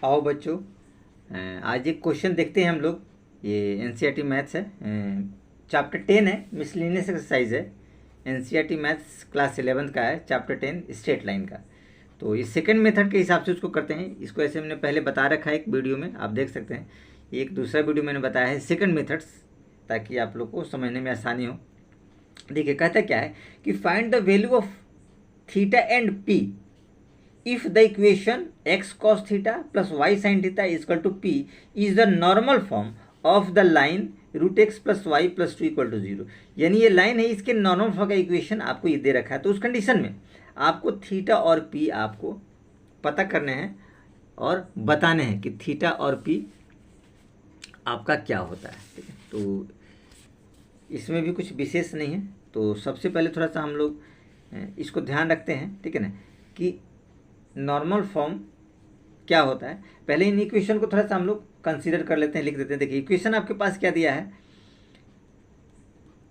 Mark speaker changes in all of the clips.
Speaker 1: आओ बच्चों, आज एक क्वेश्चन देखते हैं हम लोग। ये एनसीईआरटी मैथ्स है, चैप्टर 10 है, मिसलेनियस एक्सरसाइज है। एनसीईआरटी मैथ्स क्लास 11th का है, चैप्टर 10 स्ट्रेट लाइन का। तो इस सेकंड मेथड के हिसाब से उसको करते हैं। इसको ऐसे हमने पहले बता रखा है एक वीडियो में, आप देख सकते हैं। एक दूसरा वीडियो मैंने बताया है सेकंड मेथड्स, ताकि आप लोग को समझने में आसानी हो। देखिए कहता क्या है कि find the value of theta and P if the equation x cos theta plus y sin theta is equal to p is the normal form of the line root x plus y plus two equal to zero. यानी ये line है, इसके normal form का equation आपको ये दे रखा है। तो उस कंडीशन में आपको थीटा और पी आपको पता करने हैं और बताने हैं कि थीटा और पी आपका क्या होता है। ठीक है, तो इसमें भी कुछ विशेष नहीं है। तो सबसे पहले थोड़ा सा हम लोग इसको ध्यान रखते हैं, ठीक है ना, कि नॉर्मल फॉर्म क्या होता है। पहले इन इक्वेशन को थोड़ा सा हम लोग कंसीडर कर लेते हैं, लिख देते हैं। देखिए इक्वेशन आपके पास क्या दिया है,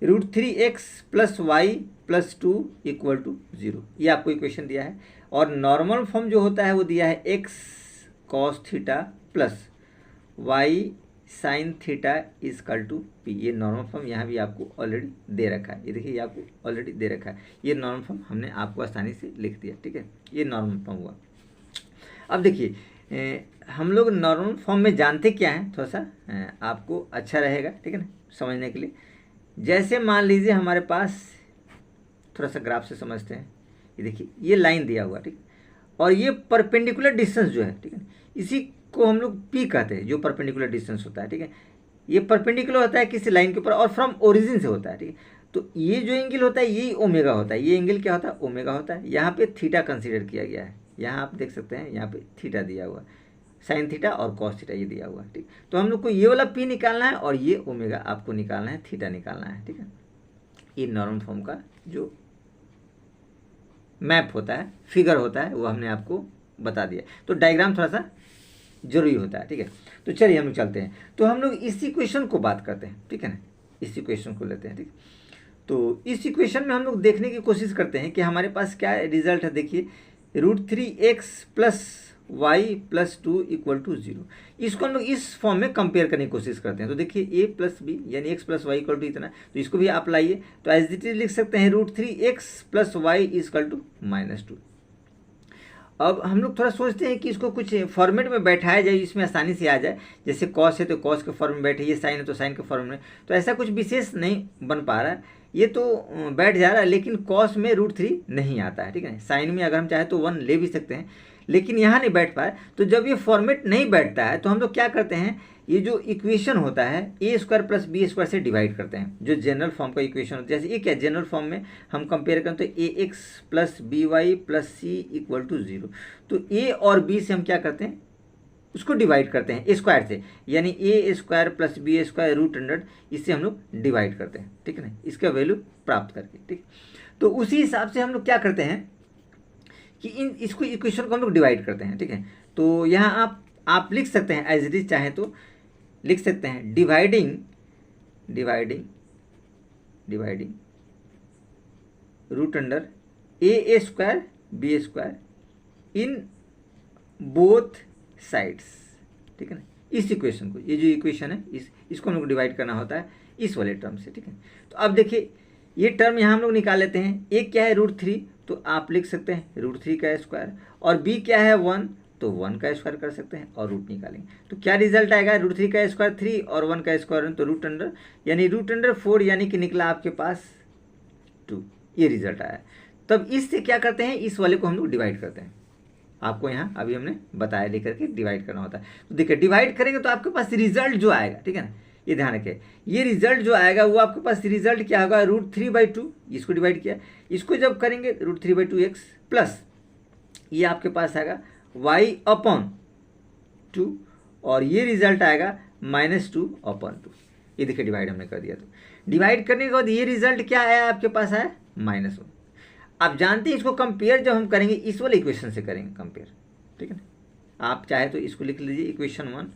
Speaker 1: √3x plus y plus two equal to zero, ये आपको इक्वेशन दिया है। और नॉर्मल फॉर्म जो होता है वो दिया है x cos theta plus y sine theta is equal to p. ये नॉर्मल फॉर्म यहाँ भी आपको ऑलरेडी दे रखा है। ये देखिए, ये आपको ऑलरेडी दे रखा है। ये नॉर्मल फॉर्म हमने आपको आसानी से लिख दिया। ठीक है, ये नॉर्मल फॉर्म हुआ। अब देखिए हम लोग नॉर्मल फॉर्म में जानते क्या हैं, थोड़ा सा आपको अच्छा रहेगा, ठीक है ना, समझने के लिए। जैसे मान लीजिए हमारे पास, थोड़ा सा ग्राफ से समझते हैं। ये देखिए, ये लाइन दिया हुआ, ठीक, और ये परपेंडिकुलर डिस्टेंस जो है, ठीक है, इसी को हम लोग पी कहते हैं, जो परपेंडिकुलर डिस्टेंस होता है। ठीक है, ये परपेंडिकुलर होता है किसी लाइन के ऊपर और फ्रॉम ओरिजिन से होता है। ठीक है, तो ये जो एंगल होता है यही ओमेगा होता है। ये एंगल क्या होता है, ओमेगा होता है। यहाँ पे थीटा कंसीडर किया गया है। यहाँ आप देख सकते हैं, यहाँ पे थीटा दिया हुआ, साइन थीटा और कॉस थीटा ये दिया हुआ है। ठीक, तो हम लोग को ये वाला पी निकालना है और ये ओमेगा आपको निकालना है, थीटा निकालना है। ठीक है, ये नॉर्मल फॉर्म का जो मैप होता है, फिगर होता है, वो हमने आपको बता दिया। तो डायग्राम थोड़ा सा जरूरी होता है। ठीक है, तो चलिए हम लोग चलते हैं। तो हम लोग इस इक्वेशन को बात करते हैं, ठीक है ना, इस इक्वेशन को लेते हैं। ठीक, तो इस इक्वेशन में हम लोग देखने की कोशिश करते हैं कि हमारे पास क्या रिजल्ट है। देखिए √3x plus y plus two equal to zero, इसको हम लोग इस फॉर्म में कंपेयर करने की कोशिश करते हैं। तो देखिए a प्लस बी यानी x plus y equal to इतना, तो इसको भी आप लाइए। तो एज इट इज लिख सकते हैं √3x plus y equal to -2। अब हम लोग थोड़ा सोचते हैं कि इसको कुछ फॉर्मेट में बैठाया जाए, इसमें आसानी से आ जाए। जैसे कॉस है तो कॉस के फॉर्म में बैठे, ये साइन है तो साइन के फॉर्म में। तो ऐसा कुछ विशेष नहीं बन पा रहा है, ये तो बैठ जा रहा है, लेकिन कॉस में √3 नहीं आता है। ठीक है, साइन में अगर हम चाहें तो 1 ले भी सकते हैं, लेकिन यहाँ नहीं बैठ पाए। तो जब ये फॉर्मेट नहीं बैठता है तो हम लोग क्या करते हैं, ये जो इक्वेशन होता है a² प्लस b² से डिवाइड करते हैं, जो जनरल फॉर्म का इक्वेशन होता है। जैसे ये क्या जनरल फॉर्म में हम कंपेयर करें तो ax plus by plus c equal to zero. तो a और b से हम क्या करते हैं, उसको डिवाइड करते हैं a² से, यानी a² प्लस b² √100, इससे हम लोग डिवाइड करते हैं। ठीक है ना, इसका वैल्यू प्राप्त करके। ठीक, तो उसी हिसाब से हम लोग क्या करते हैं कि इसको इक्वेशन को हम लोग डिवाइड करते हैं। ठीक है, तो यहाँ आप लिख सकते हैं एज इट इज, चाहे तो लिख सकते हैं dividing √a² b² in both sides. ठीक है ना, इस इक्वेशन को, ये जो इक्वेशन है इसको हम लोग डिवाइड करना होता है इस वाले टर्म से। ठीक है, तो अब देखिए ये टर्म यहाँ हम लोग निकाल लेते हैं। एक क्या है √3, तो आप लिख सकते हैं √3 का स्क्वायर, और b क्या है 1, तो 1 का स्क्वायर कर सकते हैं और रूट निकालेंगे। तो क्या रिजल्ट आएगा, √3 का स्क्वायर 3 और 1 का स्क्वायर तो √100, यानी √4, यानी कि निकला आपके पास 2, ये रिजल्ट आया। तब इससे क्या करते हैं, इस वाले को हम लोग डिवाइड करते हैं। आपको यहाँ अभी हमने बताया लेकर के डिवाइड करना होता है। तो देखिए डिवाइड करेंगे तो आपके पास रिजल्ट जो आएगा, ठीक है ना, ये ध्यान रखें, ये रिजल्ट जो आएगा वो आपके पास रिजल्ट क्या होगा, √3/2, इसको डिवाइड किया, इसको जब करेंगे √3/2x प्लस ये आपके पास आएगा y/2, और ये रिजल्ट आएगा -2/2। ये देखिए डिवाइड हमने कर दिया। तो डिवाइड करने के बाद ये रिजल्ट क्या आया, आपके पास आया -1। आप जानते हैं इसको कंपेयर जब हम करेंगे इस वाले इक्वेशन से करेंगे कंपेयर। ठीक है ना, आप चाहे तो इसको लिख लीजिए इक्वेशन 1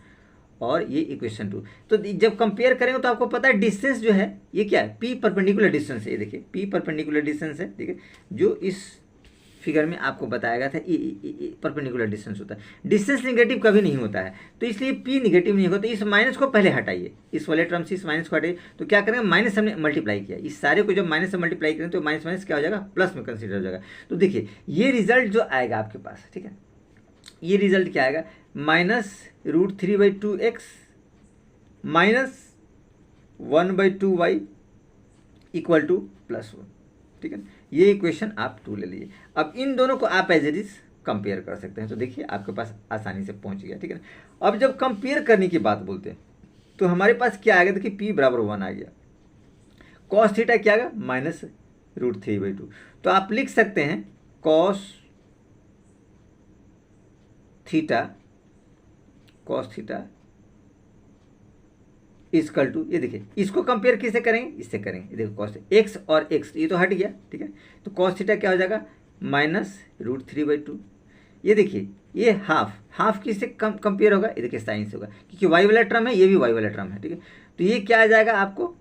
Speaker 1: और ये इक्वेशन 2। तो जब कंपेयर करेंगे तो आपको पता है डिस्टेंस जो है ये क्या है, p परपेंडिकुलर डिस्टेंस है। ये देखिए p परपेंडिकुलर डिस्टेंस है, ठीक है, जो इस फिगर में आपको बताया था परपेंडिकुलर डिस्टेंस होता है। डिस्टेंस नेगेटिव कभी नहीं होता है, तो इसलिए पी नेगेटिव नहीं होता। इस माइनस को पहले हटाइए, इस वाले टर्म से इस माइनस को हटाइए, तो क्या करेंगे, माइनस हमने मल्टीप्लाई किया, इस सारे को जब माइनस से मल्टीप्लाई करें तो माइनस माइनस क्या हो जाएगा, प्लस में कंसिडर हो जाएगा। तो देखिए ये रिजल्ट जो आएगा आपके पास, ठीक है, ये रिजल्ट क्या आएगा, -√3/2x -1/2y इक्वल टू +1, ठीक है। ये इक्वेशन आप 2 ले लीजिए। अब इन दोनों को आप एज इट इज कंपेयर कर सकते हैं, तो देखिए आपके पास आसानी से पहुंच गया, ठीक है ना। अब जब कंपेयर करने की बात बोलते हैं तो हमारे पास क्या आ गया, देखिए p बराबर 1 आ गया, cos थीटा क्या आ गया, -√3/2। तो आप लिख सकते हैं cos थीटा इक्वल टू, ये देखिए इसको कंपेयर किससे करेंगे, इससे करेंगे, ये देखो cos x और x ये तो हट गया, ठीक है। तो cos थीटा क्या हो जाएगा, -√3/2। ये देखिए ये हाफ किससे कंपेयर होगा, ये देखिए साइन से होगा, क्योंकि y वाला टर्म है, ये भी y वाला टर्म है, ठीक है। तो ये क्या आ जाएगा आपको,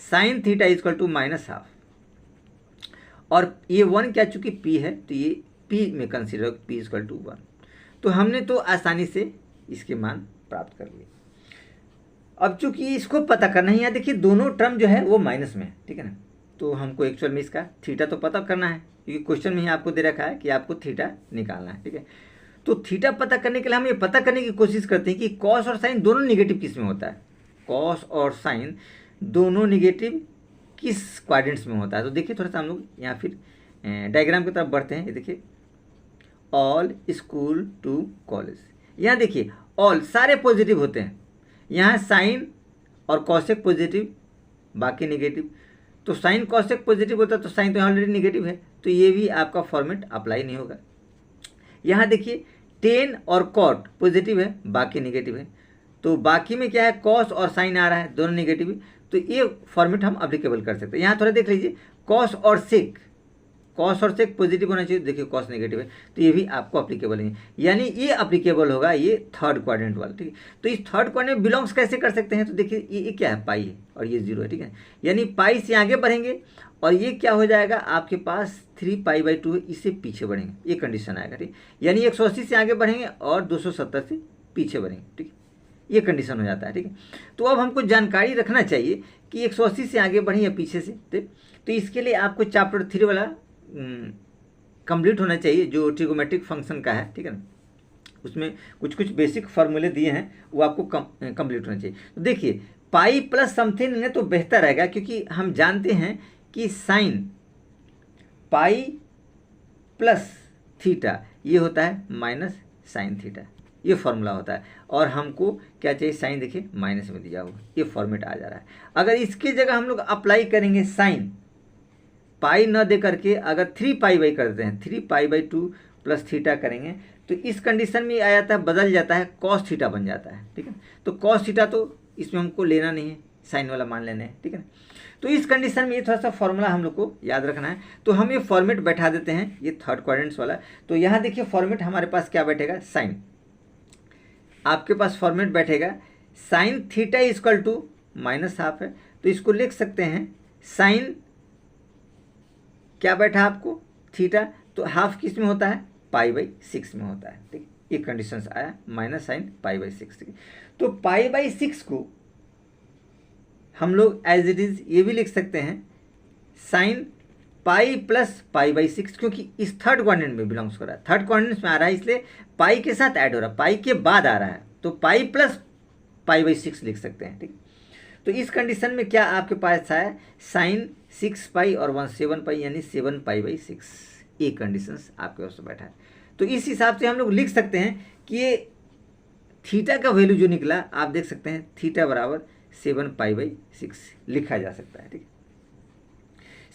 Speaker 1: साइन थीटा इक्वल टू -1/2, और ये 1 क्या, चूंकि p है तो ये p में कंसिडर होगा, p इक्वल टू 1। तो हमने तो आसानी से इसके मान प्राप्त कर लिए। अब चूंकि इसको पता करना है, यहाँ देखिए दोनों टर्म जो है वो माइनस में है, ठीक है ना। तो हमको एक्चुअल में इसका थीटा तो पता करना है, क्योंकि क्वेश्चन में ही आपको दे रखा है कि आपको थीटा निकालना है, ठीक है। तो थीटा पता करने के लिए हम ये पता करने की कोशिश करते हैं कि कॉस और साइन दोनों निगेटिव किस में होता है, कॉस और साइन दोनों निगेटिव किस क्वाड्रेंट्स में होता है। तो देखिए थोड़ा सा हम लोग यहाँ फिर डायग्राम की तरफ बढ़ते हैं। ये देखिए ऑल स्कूल टू कॉलेज, यहाँ देखिए ऑल सारे पॉजिटिव होते हैं, यहाँ साइन और कॉसेक पॉजिटिव, बाकी नेगेटिव। तो साइन कॉसेक पॉजिटिव होता है तो साइन तो ऑलरेडी नेगेटिव है, तो ये भी आपका फॉर्मेट अप्लाई नहीं होगा। यहाँ देखिए टेन और कॉट पॉजिटिव है, बाकी नेगेटिव है, तो बाकी में क्या है, कॉस और साइन आ रहा है, दोनों नेगेटिव है, तो ये फॉर्मेट हम अप्लीकेबल कर सकते हैं। यहाँ थोड़ा देख लीजिए कॉस और सेक पॉजिटिव होना चाहिए, देखिए कॉस नेगेटिव है, तो ये भी आपको अप्लीकेबल नहीं है, यानी ये अप्लीकेबल होगा ये थर्ड क्वाड्रेंट वाला, ठीक है। तो इस थर्ड क्वाड्रेंट में बिलोंग्स कैसे कर सकते हैं, तो देखिए ये क्या है, पाई है और ये 0 है, ठीक है। यानी पाई से आगे बढ़ेंगे और ये क्या हो जाएगा आपके पास 3π/2 है, इससे पीछे बढ़ेंगे, ये कंडीशन आएगा, ठीक। यानी 180 से आगे बढ़ेंगे और 270 से पीछे बढ़ेंगे, ठीक, ये कंडीशन हो जाता है, ठीक है। तो अब हमको जानकारी रखना चाहिए कि 180 से आगे बढ़ें या पीछे से, तो इसके लिए आपको चैप्टर 3 वाला कंप्लीट होना चाहिए, जो ट्रिगोमेट्रिक फंक्शन का है, ठीक है ना। उसमें कुछ बेसिक फार्मूले दिए हैं, वो आपको कंप्लीट होना चाहिए। तो देखिए पाई प्लस समथिंग है तो बेहतर रहेगा, क्योंकि हम जानते हैं कि साइन पाई प्लस थीटा ये होता है माइनस साइन थीटा, ये फॉर्मूला होता है। और हमको क्या चाहिए, साइन देखिए माइनस में दिया हुआ, ये फॉर्मेट आ जा रहा है। अगर इसकी जगह हम लोग अप्लाई करेंगे साइन पाई न दे करके अगर 3π/2 कर देते हैं, 3π/2 प्लस थीटा करेंगे, तो इस कंडीशन में आ जाता है, बदल जाता है, कॉस थीटा बन जाता है, ठीक है। तो कॉस थीटा तो इसमें हमको लेना नहीं है, साइन वाला मान लेना है, ठीक है। तो इस कंडीशन में ये थोड़ा सा फॉर्मूला हम लोग को याद रखना है। तो हम ये फॉर्मेट बैठा देते हैं, ये थर्ड क्वाड्रेंट्स वाला। तो यहाँ देखिए फॉर्मेट हमारे पास क्या बैठेगा, साइन, आपके पास फॉर्मेट बैठेगा साइन थीटा इक्वल टू -1/2 है, तो इसको लिख सकते हैं साइन क्या बैठा आपको थीटा, तो हाफ किस में होता है, π/6 में होता है, ठीक। ये कंडीशंस आया माइनस साइन π/6, ठीक। तो π/6 को हम लोग एज इट इज ये भी लिख सकते हैं साइन पाई प्लस π/6, क्योंकि इस थर्ड क्वाड्रेंट में बिलोंग्स कर रहा है, थर्ड क्वाड्रेंट में आ रहा है, इसलिए पाई के साथ ऐड हो रहा है, पाई के बाद आ रहा है, तो पाई प्लस π/6 लिख सकते हैं, ठीक। तो इस कंडीशन में क्या आपके पास है, साइन 6π और 1 7π, यानी 7π/6, ये कंडीशंस आपके पास बैठा है। तो इस हिसाब से हम लोग लिख सकते हैं कि ये थीटा का वैल्यू जो निकला, आप देख सकते हैं थीटा बराबर 7π/6 लिखा जा सकता है, ठीक।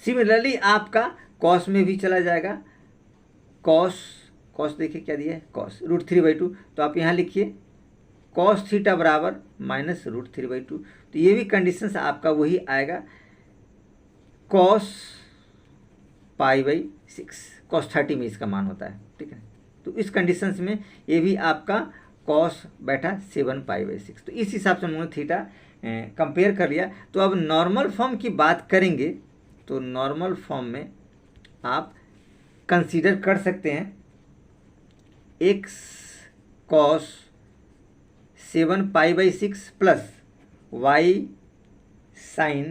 Speaker 1: सिमिलरली आपका कॉस में भी चला जाएगा, कॉस देखिए क्या दिया है, कॉस √3/2, तो आप यहाँ लिखिए कॉस थीटा बराबर -√3/2, तो ये भी कंडीशंस आपका वही आएगा, कॉस π/6, कॉस 30 में इसका मान होता है, ठीक है। तो इस कंडीशंस में ये भी आपका कॉस बैठा 7π/6। तो इस हिसाब से हम लोगों ने थीटा कंपेयर कर लिया। तो अब नॉर्मल फॉर्म की बात करेंगे तो नॉर्मल फॉर्म में आप कंसीडर कर सकते हैं x cos 7π/6 plus y sin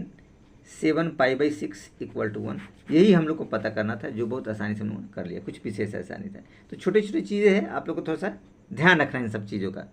Speaker 1: 7π/6 equal to 1। यही हम लोग को पता करना था, जो बहुत आसानी से हम लोग कर लिया, कुछ विशेष आसानी था। तो छोटी छोटी चीज़ें हैं, आप लोग को थोड़ा सा ध्यान रखना है इन सब चीज़ों का।